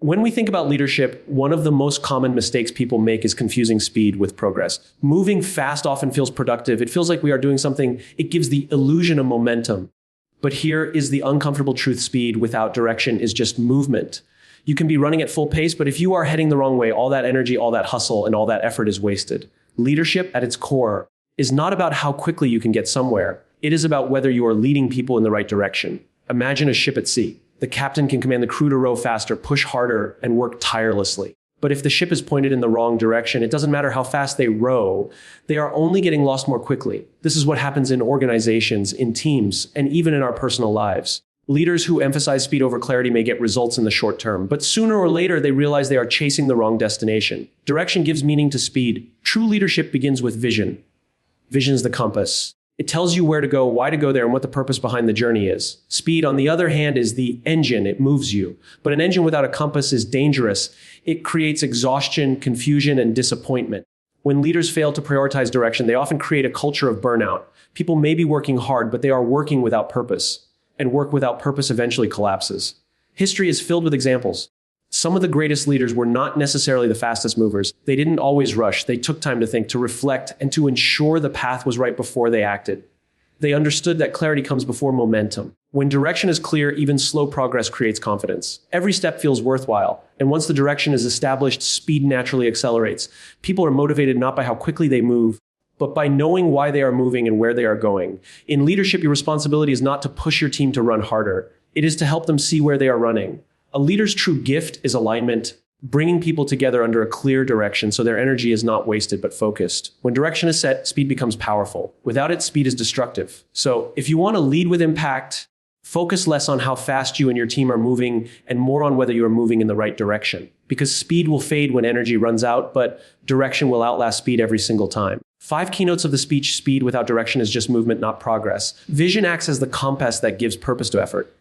When we think about leadership, one of the most common mistakes people make is confusing speed with progress. Moving fast often feels productive. It feels like we are doing something. It gives the illusion of momentum. But here is the uncomfortable truth: speed without direction is just movement. You can be running at full pace, but if you are heading the wrong way, all that energy, all that hustle, and all that effort is wasted. Leadership at its core is not about how quickly you can get somewhere. It is about whether you are leading people in the right direction. Imagine a ship at sea. The captain can command the crew to row faster, push harder, and work tirelessly. But if the ship is pointed in the wrong direction, it doesn't matter how fast they row, they are only getting lost more quickly. This is what happens in organizations, in teams, and even in our personal lives. Leaders who emphasize speed over clarity may get results in the short term, but sooner or later they realize they are chasing the wrong destination. Direction gives meaning to speed. True leadership begins with vision. Vision is the compass. It tells you where to go, why to go there, and what the purpose behind the journey is. Speed, on the other hand, is the engine. It moves you. But an engine without a compass is dangerous. It creates exhaustion, confusion, and disappointment. When leaders fail to prioritize direction, they often create a culture of burnout. People may be working hard, but they are working without purpose. And work without purpose eventually collapses. History is filled with examples. Some of the greatest leaders were not necessarily the fastest movers. They didn't always rush. They took time to think, to reflect, and to ensure the path was right before they acted. They understood that clarity comes before momentum. When direction is clear, even slow progress creates confidence. Every step feels worthwhile. And once the direction is established, speed naturally accelerates. People are motivated not by how quickly they move, but by knowing why they are moving and where they are going. In leadership, your responsibility is not to push your team to run harder. It is to help them see where they are running. A leader's true gift is alignment, bringing people together under a clear direction so their energy is not wasted but focused. When direction is set, speed becomes powerful. Without it, speed is destructive. So if you want to lead with impact, focus less on how fast you and your team are moving and more on whether you are moving in the right direction. Because speed will fade when energy runs out, but direction will outlast speed every single time. 5 keynotes of the speech: speed without direction is just movement, not progress. Vision acts as the compass that gives purpose to effort.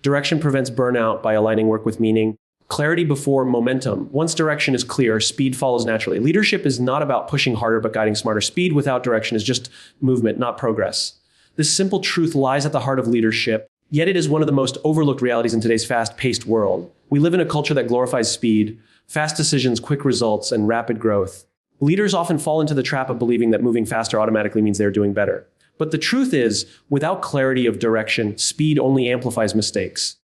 Direction prevents burnout by aligning work with meaning. Clarity before momentum. Once direction is clear, speed follows naturally. Leadership is not about pushing harder, but guiding smarter. Speed without direction is just movement, not progress. This simple truth lies at the heart of leadership, yet it is one of the most overlooked realities in today's fast-paced world. We live in a culture that glorifies speed, fast decisions, quick results, and rapid growth. Leaders often fall into the trap of believing that moving faster automatically means they're doing better. But the truth is, without clarity of direction, speed only amplifies mistakes.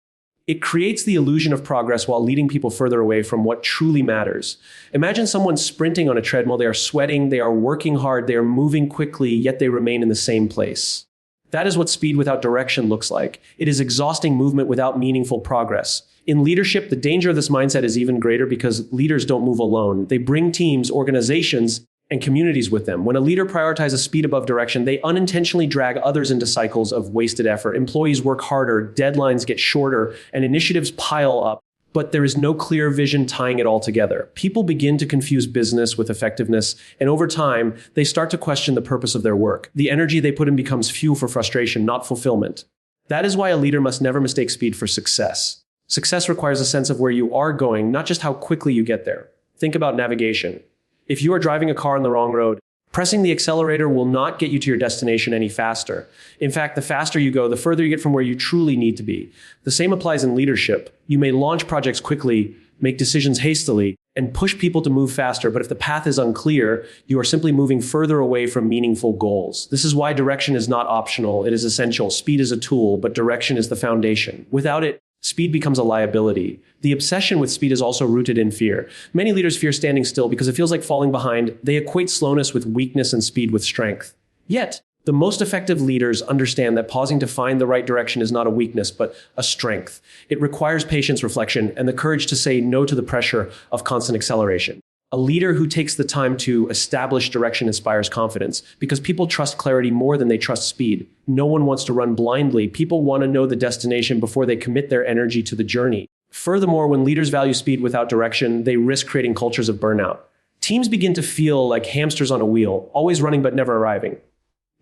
It creates the illusion of progress while leading people further away from what truly matters. Imagine someone sprinting on a treadmill. They are sweating, they are working hard, they are moving quickly, yet they remain in the same place. That is what speed without direction looks like. It is exhausting movement without meaningful progress. In leadership, the danger of this mindset is even greater because leaders don't move alone. They bring teams, organizations, and communities with them. When a leader prioritizes speed above direction, they unintentionally drag others into cycles of wasted effort. Employees work harder, deadlines get shorter, and initiatives pile up, but there is no clear vision tying it all together. People begin to confuse business with effectiveness, and over time, they start to question the purpose of their work. The energy they put in becomes fuel for frustration, not fulfillment. That is why a leader must never mistake speed for success. Success requires a sense of where you are going, not just how quickly you get there. Think about navigation. If you are driving a car on the wrong road, pressing the accelerator will not get you to your destination any faster. In fact, the faster you go, the further you get from where you truly need to be. The same applies in leadership. You may launch projects quickly, make decisions hastily, and push people to move faster, but if the path is unclear, you are simply moving further away from meaningful goals. This is why direction is not optional. It is essential. Speed is a tool, but direction is the foundation. Without it, speed becomes a liability. The obsession with speed is also rooted in fear. Many leaders fear standing still because it feels like falling behind. They equate slowness with weakness and speed with strength. Yet, the most effective leaders understand that pausing to find the right direction is not a weakness, but a strength. It requires patience, reflection, and the courage to say no to the pressure of constant acceleration. A leader who takes the time to establish direction inspires confidence because people trust clarity more than they trust speed. No one wants to run blindly. People want to know the destination before they commit their energy to the journey. Furthermore, when leaders value speed without direction, they risk creating cultures of burnout. Teams begin to feel like hamsters on a wheel, always running but never arriving.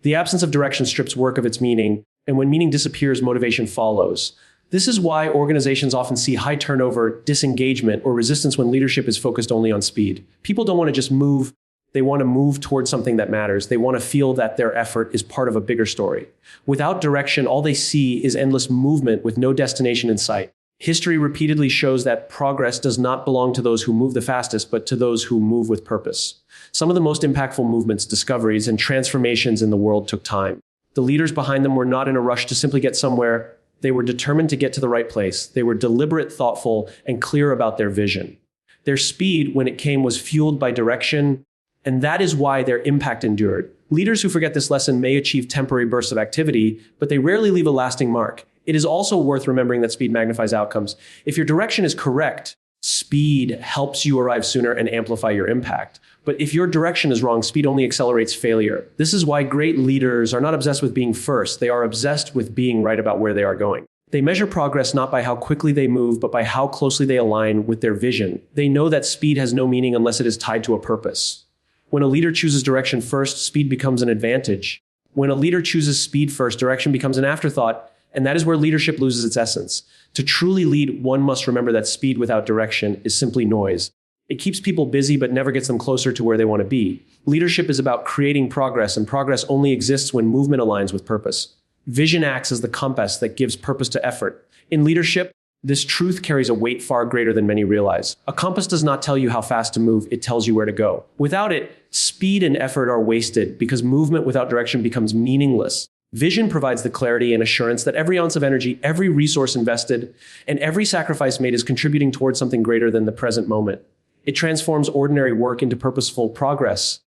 The absence of direction strips work of its meaning, and when meaning disappears, motivation follows. This is why organizations often see high turnover, disengagement, or resistance when leadership is focused only on speed. People don't want to just move. They want to move towards something that matters. They want to feel that their effort is part of a bigger story. Without direction, all they see is endless movement with no destination in sight. History repeatedly shows that progress does not belong to those who move the fastest, but to those who move with purpose. Some of the most impactful movements, discoveries, and transformations in the world took time. The leaders behind them were not in a rush to simply get somewhere. They were determined to get to the right place. They were deliberate, thoughtful, and clear about their vision. Their speed, when it came, was fueled by direction, and that is why their impact endured. Leaders who forget this lesson may achieve temporary bursts of activity, but they rarely leave a lasting mark. It is also worth remembering that speed magnifies outcomes. If your direction is correct, speed helps you arrive sooner and amplify your impact. But if your direction is wrong, speed only accelerates failure. This is why great leaders are not obsessed with being first. They are obsessed with being right about where they are going. They measure progress not by how quickly they move, but by how closely they align with their vision. They know that speed has no meaning unless it is tied to a purpose. When a leader chooses direction first, speed becomes an advantage. When a leader chooses speed first, direction becomes an afterthought, and that is where leadership loses its essence. To truly lead, one must remember that speed without direction is simply noise. It keeps people busy but never gets them closer to where they want to be. Leadership is about creating progress, and progress only exists when movement aligns with purpose. Vision acts as the compass that gives purpose to effort. In leadership, this truth carries a weight far greater than many realize. A compass does not tell you how fast to move, it tells you where to go. Without it, speed and effort are wasted because movement without direction becomes meaningless. Vision provides the clarity and assurance that every ounce of energy, every resource invested, and every sacrifice made is contributing towards something greater than the present moment. It transforms ordinary work into purposeful progress.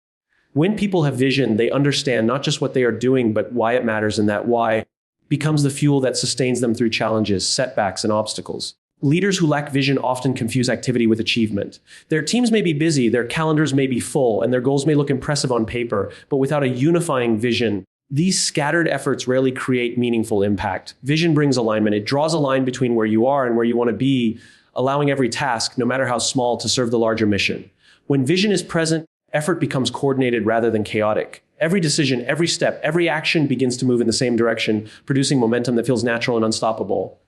When people have vision, they understand not just what they are doing, but why it matters, and that why becomes the fuel that sustains them through challenges, setbacks, and obstacles. Leaders who lack vision often confuse activity with achievement. Their teams may be busy, their calendars may be full, and their goals may look impressive on paper, but without a unifying vision, these scattered efforts rarely create meaningful impact. Vision brings alignment. It draws a line between where you are and where you want to be, allowing every task, no matter how small, to serve the larger mission. When vision is present, effort becomes coordinated rather than chaotic. Every decision, every step, every action begins to move in the same direction, producing momentum that feels natural and unstoppable.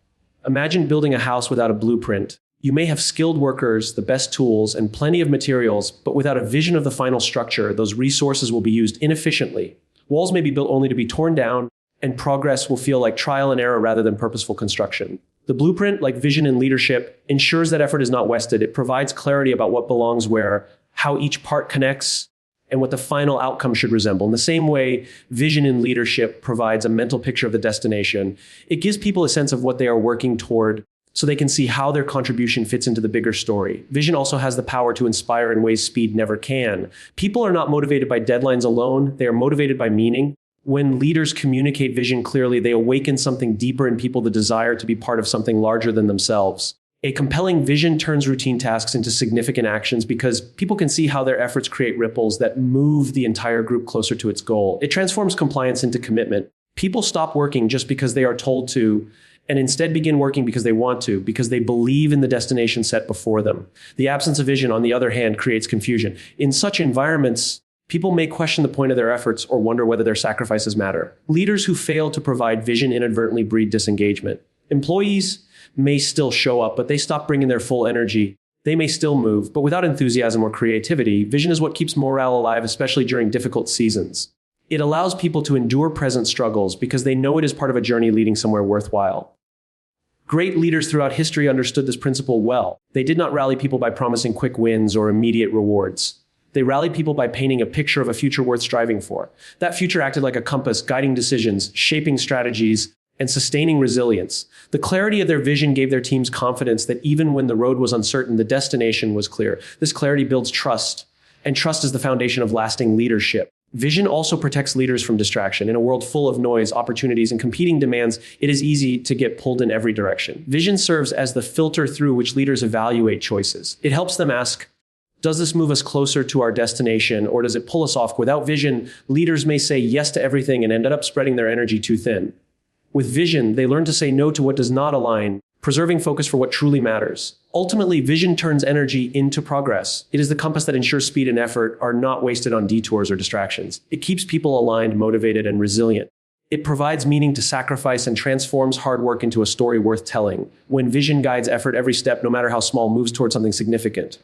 Imagine building a house without a blueprint. You may have skilled workers, the best tools, and plenty of materials, but without a vision of the final structure, those resources will be used inefficiently. Walls may be built only to be torn down, and progress will feel like trial and error rather than purposeful construction. The blueprint, like vision and leadership, ensures that effort is not wasted. It provides clarity about what belongs where, how each part connects, and what the final outcome should resemble. In the same way, vision in leadership provides a mental picture of the destination. It gives people a sense of what they are working toward, so they can see how their contribution fits into the bigger story. Vision also has the power to inspire in ways speed never can. People are not motivated by deadlines alone. They are motivated by meaning. When leaders communicate vision clearly, they awaken something deeper in people, the desire to be part of something larger than themselves. A compelling vision turns routine tasks into significant actions because people can see how their efforts create ripples that move the entire group closer to its goal. It transforms compliance into commitment. People stop working just because they are told to, and instead begin working because they want to, because they believe in the destination set before them. The absence of vision, on the other hand, creates confusion. In such environments, people may question the point of their efforts or wonder whether their sacrifices matter. Leaders who fail to provide vision inadvertently breed disengagement. Employees may still show up, but they stop bringing their full energy. They may still move, but without enthusiasm or creativity. Vision is what keeps morale alive, especially during difficult seasons. It allows people to endure present struggles because they know it is part of a journey leading somewhere worthwhile. Great leaders throughout history understood this principle well. They did not rally people by promising quick wins or immediate rewards. They rallied people by painting a picture of a future worth striving for. That future acted like a compass, guiding decisions, shaping strategies, and sustaining resilience. The clarity of their vision gave their teams confidence that even when the road was uncertain, the destination was clear. This clarity builds trust, and trust is the foundation of lasting leadership. Vision also protects leaders from distraction. In a world full of noise, opportunities, and competing demands, it is easy to get pulled in every direction. Vision serves as the filter through which leaders evaluate choices. It helps them ask, does this move us closer to our destination, or does it pull us off? Without vision, leaders may say yes to everything and end up spreading their energy too thin. With vision, they learn to say no to what does not align, preserving focus for what truly matters. Ultimately, vision turns energy into progress. It is the compass that ensures speed and effort are not wasted on detours or distractions. It keeps people aligned, motivated, and resilient. It provides meaning to sacrifice and transforms hard work into a story worth telling. When vision guides effort, every step, no matter how small, moves towards something significant.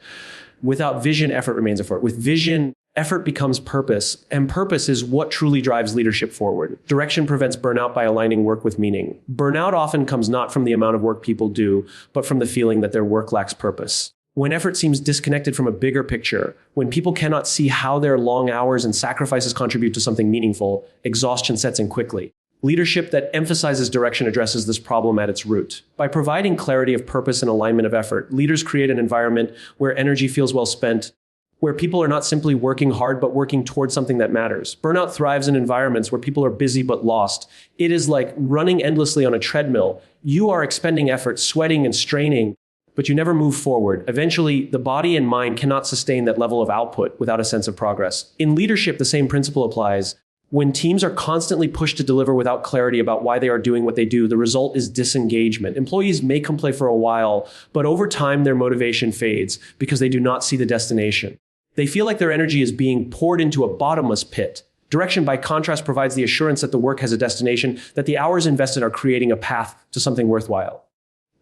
Without vision, effort remains effort. With vision, Effort becomes purpose, and purpose is what truly drives leadership forward. Direction prevents burnout by aligning work with meaning. Burnout often comes not from the amount of work people do, but from the feeling that their work lacks purpose. When effort seems disconnected from a bigger picture, when people cannot see how their long hours and sacrifices contribute to something meaningful, exhaustion sets in quickly. Leadership that emphasizes direction addresses this problem at its root. By providing clarity of purpose and alignment of effort, leaders create an environment where energy feels well spent, where people are not simply working hard, but working towards something that matters. Burnout thrives in environments where people are busy but lost. It is like running endlessly on a treadmill. You are expending effort, sweating and straining, but you never move forward. Eventually, the body and mind cannot sustain that level of output without a sense of progress. In leadership, the same principle applies. When teams are constantly pushed to deliver without clarity about why they are doing what they do, the result is disengagement. Employees may complain for a while, but over time, their motivation fades because they do not see the destination. They feel like their energy is being poured into a bottomless pit. Direction, by contrast, provides the assurance that the work has a destination, that the hours invested are creating a path to something worthwhile.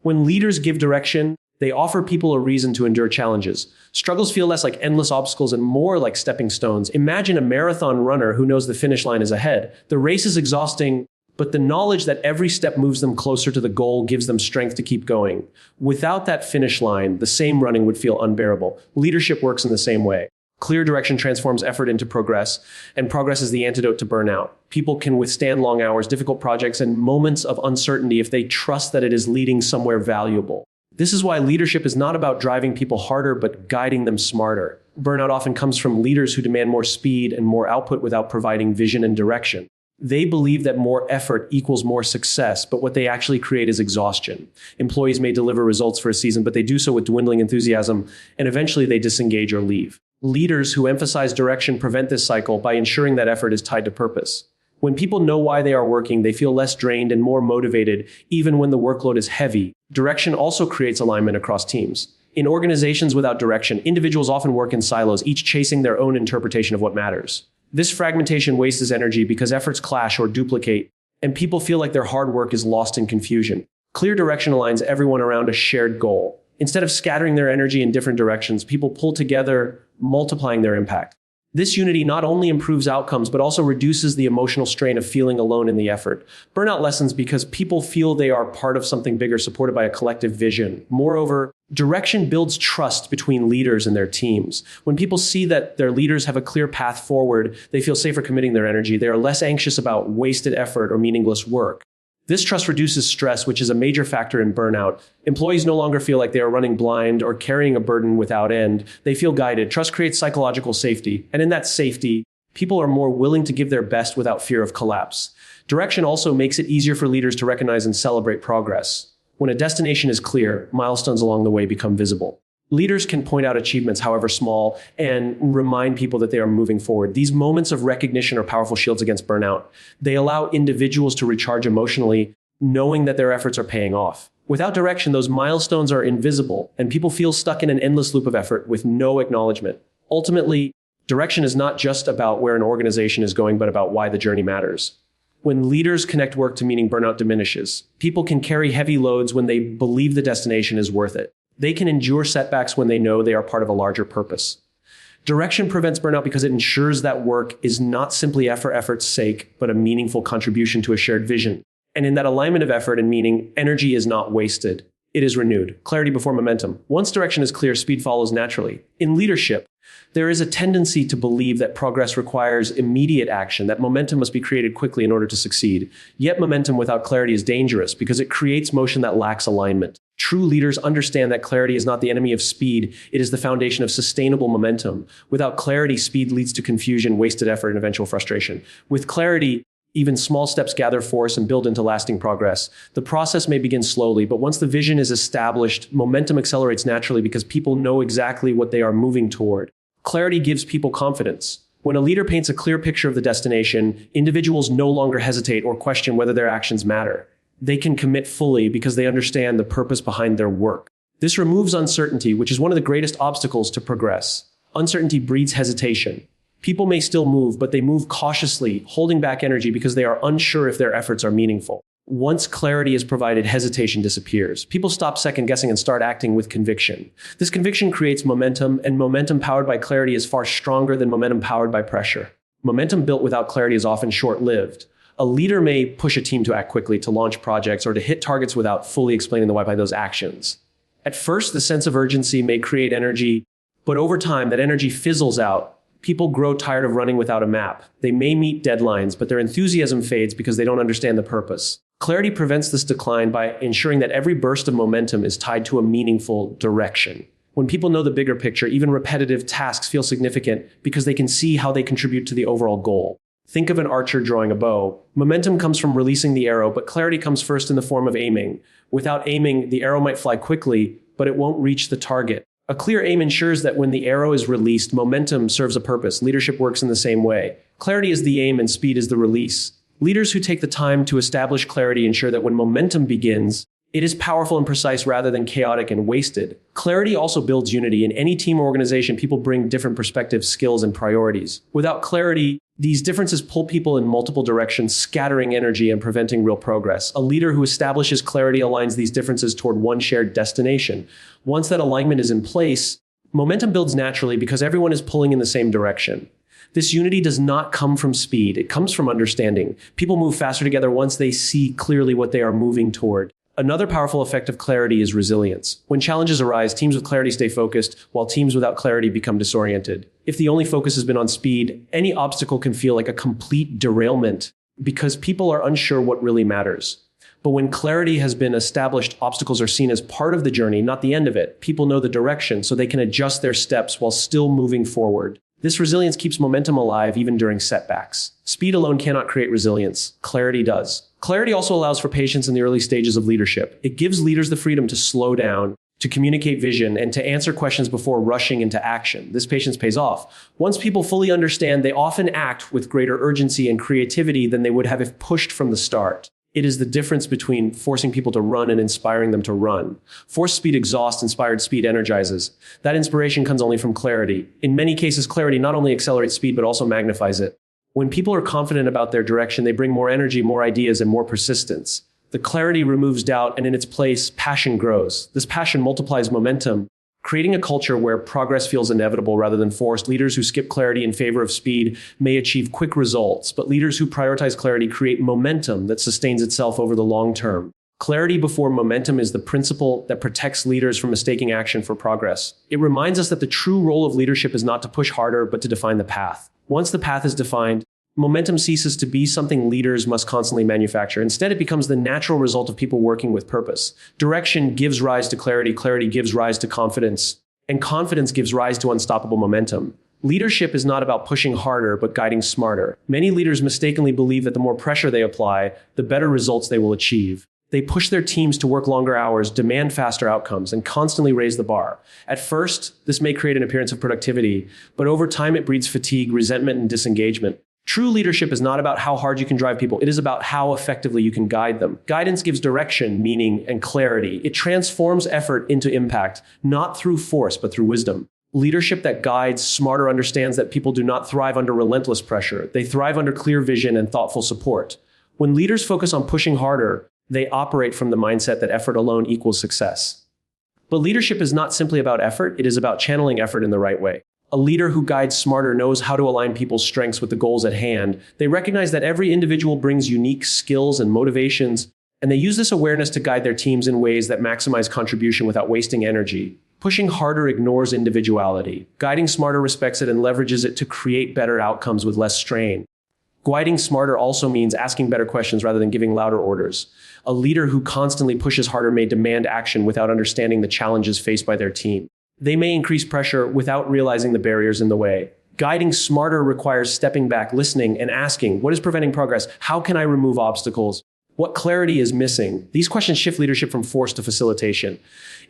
When leaders give direction, they offer people a reason to endure challenges. Struggles feel less like endless obstacles and more like stepping stones. Imagine a marathon runner who knows the finish line is ahead. The race is exhausting, but the knowledge that every step moves them closer to the goal gives them strength to keep going. Without that finish line, the same running would feel unbearable. Leadership works in the same way. Clear direction transforms effort into progress, and progress is the antidote to burnout. People can withstand long hours, difficult projects, and moments of uncertainty if they trust that it is leading somewhere valuable. This is why leadership is not about driving people harder, but guiding them smarter. Burnout often comes from leaders who demand more speed and more output without providing vision and direction. They believe that more effort equals more success, but what they actually create is exhaustion. Employees may deliver results for a season, but they do so with dwindling enthusiasm, and eventually they disengage or leave. Leaders who emphasize direction prevent this cycle by ensuring that effort is tied to purpose. When people know why they are working, they feel less drained and more motivated, even when the workload is heavy. Direction also creates alignment across teams. In organizations without direction, individuals often work in silos, each chasing their own interpretation of what matters. This fragmentation wastes energy because efforts clash or duplicate, and people feel like their hard work is lost in confusion. Clear direction aligns everyone around a shared goal. Instead of scattering their energy in different directions, people pull together, multiplying their impact. This unity not only improves outcomes, but also reduces the emotional strain of feeling alone in the effort. Burnout lessens because people feel they are part of something bigger, supported by a collective vision. Moreover, direction builds trust between leaders and their teams. When people see that their leaders have a clear path forward, they feel safer committing their energy. They are less anxious about wasted effort or meaningless work. This trust reduces stress, which is a major factor in burnout. Employees no longer feel like they are running blind or carrying a burden without end. They feel guided. Trust creates psychological safety. And in that safety, people are more willing to give their best without fear of collapse. Direction also makes it easier for leaders to recognize and celebrate progress. When a destination is clear, milestones along the way become visible. Leaders can point out achievements, however small, and remind people that they are moving forward. These moments of recognition are powerful shields against burnout. They allow individuals to recharge emotionally, knowing that their efforts are paying off. Without direction, those milestones are invisible, and people feel stuck in an endless loop of effort with no acknowledgement. Ultimately, direction is not just about where an organization is going, but about why the journey matters. When leaders connect work to meaning, burnout diminishes. People can carry heavy loads when they believe the destination is worth it. They can endure setbacks when they know they are part of a larger purpose. Direction prevents burnout because it ensures that work is not simply for effort's sake, but a meaningful contribution to a shared vision. And in that alignment of effort and meaning, energy is not wasted. It is renewed. Clarity before momentum. Once direction is clear, speed follows naturally. In leadership, there is a tendency to believe that progress requires immediate action, that momentum must be created quickly in order to succeed. Yet momentum without clarity is dangerous because it creates motion that lacks alignment. True leaders understand that clarity is not the enemy of speed, it is the foundation of sustainable momentum. Without clarity, speed leads to confusion, wasted effort, and eventual frustration. With clarity, even small steps gather force and build into lasting progress. The process may begin slowly, but once the vision is established, momentum accelerates naturally because people know exactly what they are moving toward. Clarity gives people confidence. When a leader paints a clear picture of the destination, individuals no longer hesitate or question whether their actions matter. They can commit fully because they understand the purpose behind their work. This removes uncertainty, which is one of the greatest obstacles to progress. Uncertainty breeds hesitation. People may still move, but they move cautiously, holding back energy because they are unsure if their efforts are meaningful. Once clarity is provided, hesitation disappears. People stop second guessing and start acting with conviction. This conviction creates momentum, and momentum powered by clarity is far stronger than momentum powered by pressure. Momentum built without clarity is often short-lived. A leader may push a team to act quickly, to launch projects, or to hit targets without fully explaining the why behind those actions. At first, the sense of urgency may create energy, but over time, that energy fizzles out. People grow tired of running without a map. They may meet deadlines, but their enthusiasm fades because they don't understand the purpose. Clarity prevents this decline by ensuring that every burst of momentum is tied to a meaningful direction. When people know the bigger picture, even repetitive tasks feel significant because they can see how they contribute to the overall goal. Think of an archer drawing a bow. Momentum comes from releasing the arrow, but clarity comes first in the form of aiming. Without aiming, the arrow might fly quickly, but it won't reach the target. A clear aim ensures that when the arrow is released, momentum serves a purpose. Leadership works in the same way. Clarity is the aim and speed is the release. Leaders who take the time to establish clarity ensure that when momentum begins, it is powerful and precise rather than chaotic and wasted. Clarity also builds unity. In any team or organization, people bring different perspectives, skills, and priorities. Without clarity, these differences pull people in multiple directions, scattering energy and preventing real progress. A leader who establishes clarity aligns these differences toward one shared destination. Once that alignment is in place, momentum builds naturally because everyone is pulling in the same direction. This unity does not come from speed. It comes from understanding. People move faster together once they see clearly what they are moving toward. Another powerful effect of clarity is resilience. When challenges arise, teams with clarity stay focused, while teams without clarity become disoriented. If the only focus has been on speed, any obstacle can feel like a complete derailment because people are unsure what really matters. But when clarity has been established, obstacles are seen as part of the journey, not the end of it. People know the direction, so they can adjust their steps while still moving forward. This resilience keeps momentum alive even during setbacks. Speed alone cannot create resilience. Clarity does. Clarity also allows for patience in the early stages of leadership. It gives leaders the freedom to slow down, to communicate vision, and to answer questions before rushing into action. This patience pays off. Once people fully understand, they often act with greater urgency and creativity than they would have if pushed from the start. It is the difference between forcing people to run and inspiring them to run. Forced speed exhausts, inspired speed energizes. That inspiration comes only from clarity. In many cases, clarity not only accelerates speed, but also magnifies it. When people are confident about their direction, they bring more energy, more ideas, and more persistence. The clarity removes doubt, and in its place, passion grows. This passion multiplies momentum, creating a culture where progress feels inevitable rather than forced. Leaders who skip clarity in favor of speed may achieve quick results, but leaders who prioritize clarity create momentum that sustains itself over the long term. Clarity before momentum is the principle that protects leaders from mistaking action for progress. It reminds us that the true role of leadership is not to push harder, but to define the path. Once the path is defined, momentum ceases to be something leaders must constantly manufacture. Instead, it becomes the natural result of people working with purpose. Direction gives rise to clarity, clarity gives rise to confidence, and confidence gives rise to unstoppable momentum. Leadership is not about pushing harder, but guiding smarter. Many leaders mistakenly believe that the more pressure they apply, the better results they will achieve. They push their teams to work longer hours, demand faster outcomes, and constantly raise the bar. At first, this may create an appearance of productivity, but over time it breeds fatigue, resentment, and disengagement. True leadership is not about how hard you can drive people. It is about how effectively you can guide them. Guidance gives direction, meaning, and clarity. It transforms effort into impact, not through force, but through wisdom. Leadership that guides smarter understands that people do not thrive under relentless pressure. They thrive under clear vision and thoughtful support. When leaders focus on pushing harder, they operate from the mindset that effort alone equals success. But leadership is not simply about effort. It is about channeling effort in the right way. A leader who guides smarter knows how to align people's strengths with the goals at hand. They recognize that every individual brings unique skills and motivations, and they use this awareness to guide their teams in ways that maximize contribution without wasting energy. Pushing harder ignores individuality. Guiding smarter respects it and leverages it to create better outcomes with less strain. Guiding smarter also means asking better questions rather than giving louder orders. A leader who constantly pushes harder may demand action without understanding the challenges faced by their team. They may increase pressure without realizing the barriers in the way. Guiding smarter requires stepping back, listening, and asking, what is preventing progress? How can I remove obstacles? What clarity is missing? These questions shift leadership from force to facilitation.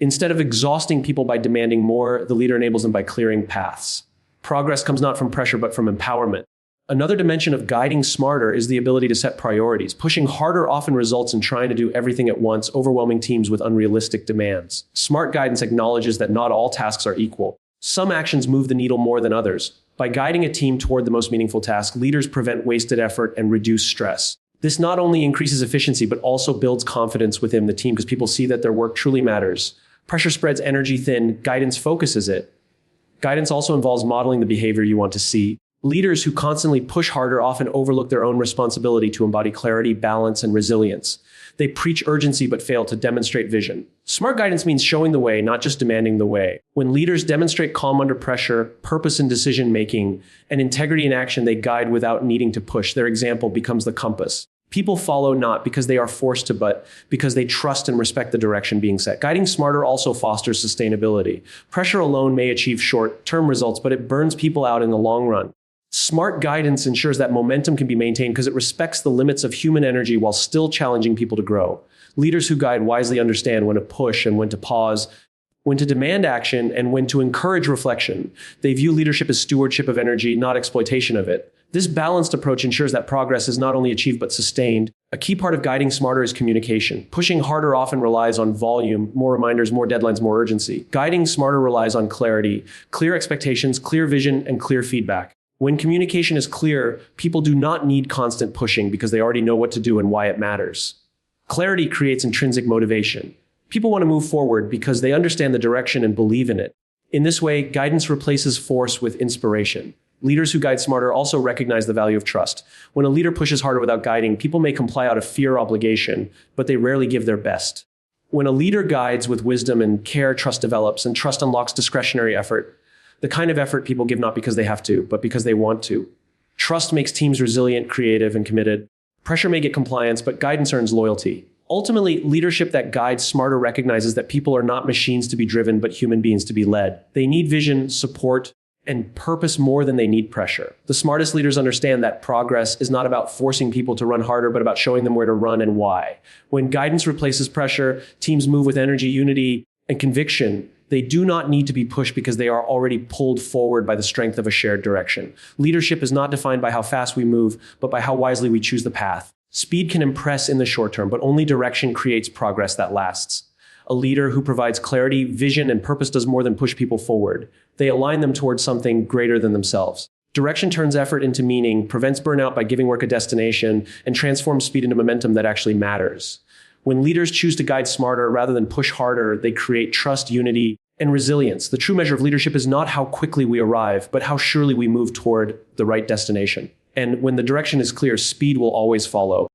Instead of exhausting people by demanding more, the leader enables them by clearing paths. Progress comes not from pressure, but from empowerment. Another dimension of guiding smarter is the ability to set priorities. Pushing harder often results in trying to do everything at once, overwhelming teams with unrealistic demands. Smart guidance acknowledges that not all tasks are equal. Some actions move the needle more than others. By guiding a team toward the most meaningful task, leaders prevent wasted effort and reduce stress. This not only increases efficiency, but also builds confidence within the team because people see that their work truly matters. Pressure spreads energy thin, guidance focuses it. Guidance also involves modeling the behavior you want to see. Leaders who constantly push harder often overlook their own responsibility to embody clarity, balance, and resilience. They preach urgency but fail to demonstrate vision. Smart guidance means showing the way, not just demanding the way. When leaders demonstrate calm under pressure, purpose in decision-making, and integrity in action, they guide without needing to push. Their example becomes the compass. People follow not because they are forced to, but because they trust and respect the direction being set. Guiding smarter also fosters sustainability. Pressure alone may achieve short-term results, but it burns people out in the long run. Smart guidance ensures that momentum can be maintained because it respects the limits of human energy while still challenging people to grow. Leaders who guide wisely understand when to push and when to pause, when to demand action, and when to encourage reflection. They view leadership as stewardship of energy, not exploitation of it. This balanced approach ensures that progress is not only achieved but sustained. A key part of guiding smarter is communication. Pushing harder often relies on volume, more reminders, more deadlines, more urgency. Guiding smarter relies on clarity, clear expectations, clear vision, and clear feedback. When communication is clear, people do not need constant pushing because they already know what to do and why it matters. Clarity creates intrinsic motivation. People want to move forward because they understand the direction and believe in it. In this way, guidance replaces force with inspiration. Leaders who guide smarter also recognize the value of trust. When a leader pushes harder without guiding, people may comply out of fear or obligation, but they rarely give their best. When a leader guides with wisdom and care, trust develops, and trust unlocks discretionary effort, the kind of effort people give not because they have to, but because they want to. Trust makes teams resilient, creative, and committed. Pressure may get compliance, but guidance earns loyalty. Ultimately, leadership that guides smarter recognizes that people are not machines to be driven, but human beings to be led. They need vision, support, and purpose more than they need pressure. The smartest leaders understand that progress is not about forcing people to run harder, but about showing them where to run and why. When guidance replaces pressure, teams move with energy, unity, and conviction. They do not need to be pushed because they are already pulled forward by the strength of a shared direction. Leadership is not defined by how fast we move, but by how wisely we choose the path. Speed can impress in the short term, but only direction creates progress that lasts. A leader who provides clarity, vision, and purpose does more than push people forward. They align them towards something greater than themselves. Direction turns effort into meaning, prevents burnout by giving work a destination, and transforms speed into momentum that actually matters. When leaders choose to guide smarter rather than push harder, they create trust, unity, and resilience. The true measure of leadership is not how quickly we arrive, but how surely we move toward the right destination. And when the direction is clear, speed will always follow.